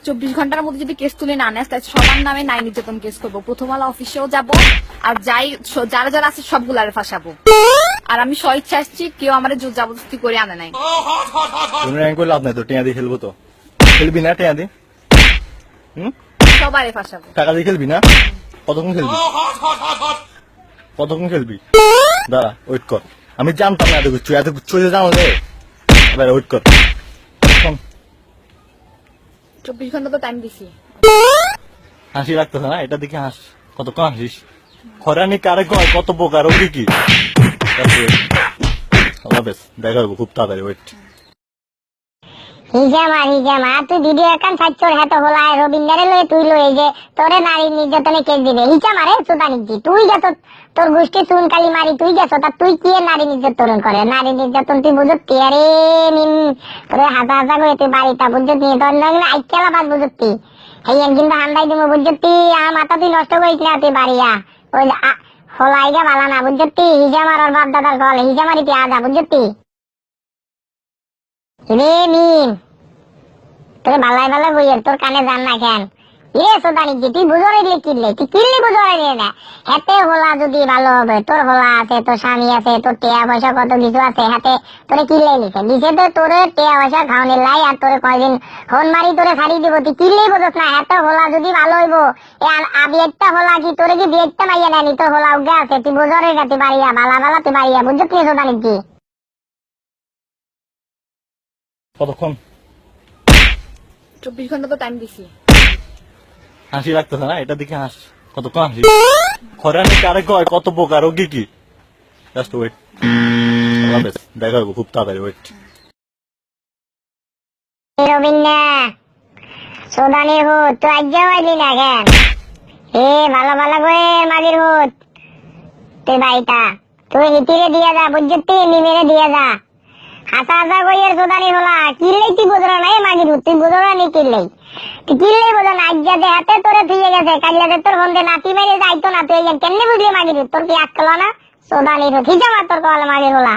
24 ঘন্টার মধ্যে যদি কেস তুলে না নেস তাহলে সবার নামে নারী নির্যাতন কেস করবো। প্রথম আলো অফিসেও যাবো, আর যারা যারা আছে সবগুলারে ফাঁসাবো। আর আমি স্বইচ্ছা আসছি, কেউ আমার জোর জবরদস্তি করে আনে নাই। লাভ নাই তো, টিয়া দিয়ে খেলবো তো। খেলবি না টিয়া দিয়ে? সবারে ফাঁসাবো। টাকা দিয়ে খেলবি না? কতক্ষণ খেলবি? কতক্ষণ খেলবি? দাঁড়া, ওয়েট কর। আমি জানতাম না এত কিছু জানো রে। এবার ওয়েট কর। 24 ঘন্টা তো টাইম দিছি। হাসি লাগতেছে না? এটা দেখে হাস। কতক্ষণ হাসিস? খরানি কারে কয়, কত প্রকার, ও কি? আল্লাহ হাফেজ, দেখা হবে খুব তাড়াতাড়ি। ওয়েট। হিজামা তুই ভিডিও একান ছাড়ছর হেতো হলায় রবীন্দ্রে লয়ে তুই লয়ে যে তোরে নারী নির্যাতনে কেস দিবে। হিজামারে সুদানিজি তুই গেছ, তোর গোষ্ঠী চুনকালি মারি তুই গেছ, তা তুই কি নারী নির্যাতন করে? নারী নির্যাতন তুই বুঝতি? আরে নিম তোরে হাজা হাজা করে তুই বাড়িটা বুঝতি, তোর নগলে আইকেলা বাদ বুঝতি। এই কিন্তু হান্দাই দিব বুঝতি, মাথা তুই নষ্ট করিস না তুই বাড়িয়া। ওই হলাইগা বালা না বুঝতি। হিজামার ওর বাপ দাদার কল হিজামারি তুই আজা বুঝতি রে মিম। তোর বালাই বালাই বইয়ের তোর কানে যান না কেন? তুই বুঝরে দিয়ে কিনলে, তুই কিনলে বুঝরে দিয়ে না। হাতে হোলা যদি ভালো হবে, তোর হোলা আছে, তোর স্বামী আছে, তোর টেয়া পয়সা কত কিছু আছে, হাতে তোরে কিনলে লিখে তো তোরে টেয়া পয়সা খাওয়ানি লাই, আর তোরে কয়দিন ফোন মারি তোরে ছাড়িয়ে দিব। তুই কিনলেই বুঝস না। হাতে হোলা যদি ভালো হইব, বিয়েরটা হোলা কি তোরে কি বিয়েরটা মাইয়া নেনি? তোর হোলা উগে আছে, তুই বুঝরে গা, তুই বাড়িয়া বালা বালা তুই বাড়িয়া বুঝত নিয়ে সোদানি কি? কতক্ষণ? 24 ঘন্টা তো টাইম দিছি। হাসি লাগতেছে না? এটা দেখে হাস। কতক্ষণ হাসিস? খরানি কারে কয়, কত প্রকার, ও কি? Just wait. আল্লাহ হাফেজ, দেখা হবে খুব তাড়াতাড়ি। ওয়েট। রবীন্দ্র সোদানি হুত তুই আজ্ঞা আইলি না কেন? ভালো ভালো করে মাগির হুত তুই বাড়িটা তুই হিতিরে দিয়ে যা বুঝতি, নিমেরে দিয়ে যা। হাসা হাসা কইয়ের সোদানি হলা কিনলেই তুই বুঝলো না। মাগির হুত তুই বুঝলো না, কিনলেই তুই কিনলেই বুঝলো না। আজ্ঞাতে হাতে তোরে থুয়ে গেছে, কালিয়াতে তোর বন্ধে নাতি মেরে যাইতো না। তুই কেমনি বুঝলি মাগির হুত? তোর কি আটকালো না? সোদানি হুত হিজামা তোর কল মাগির হলা।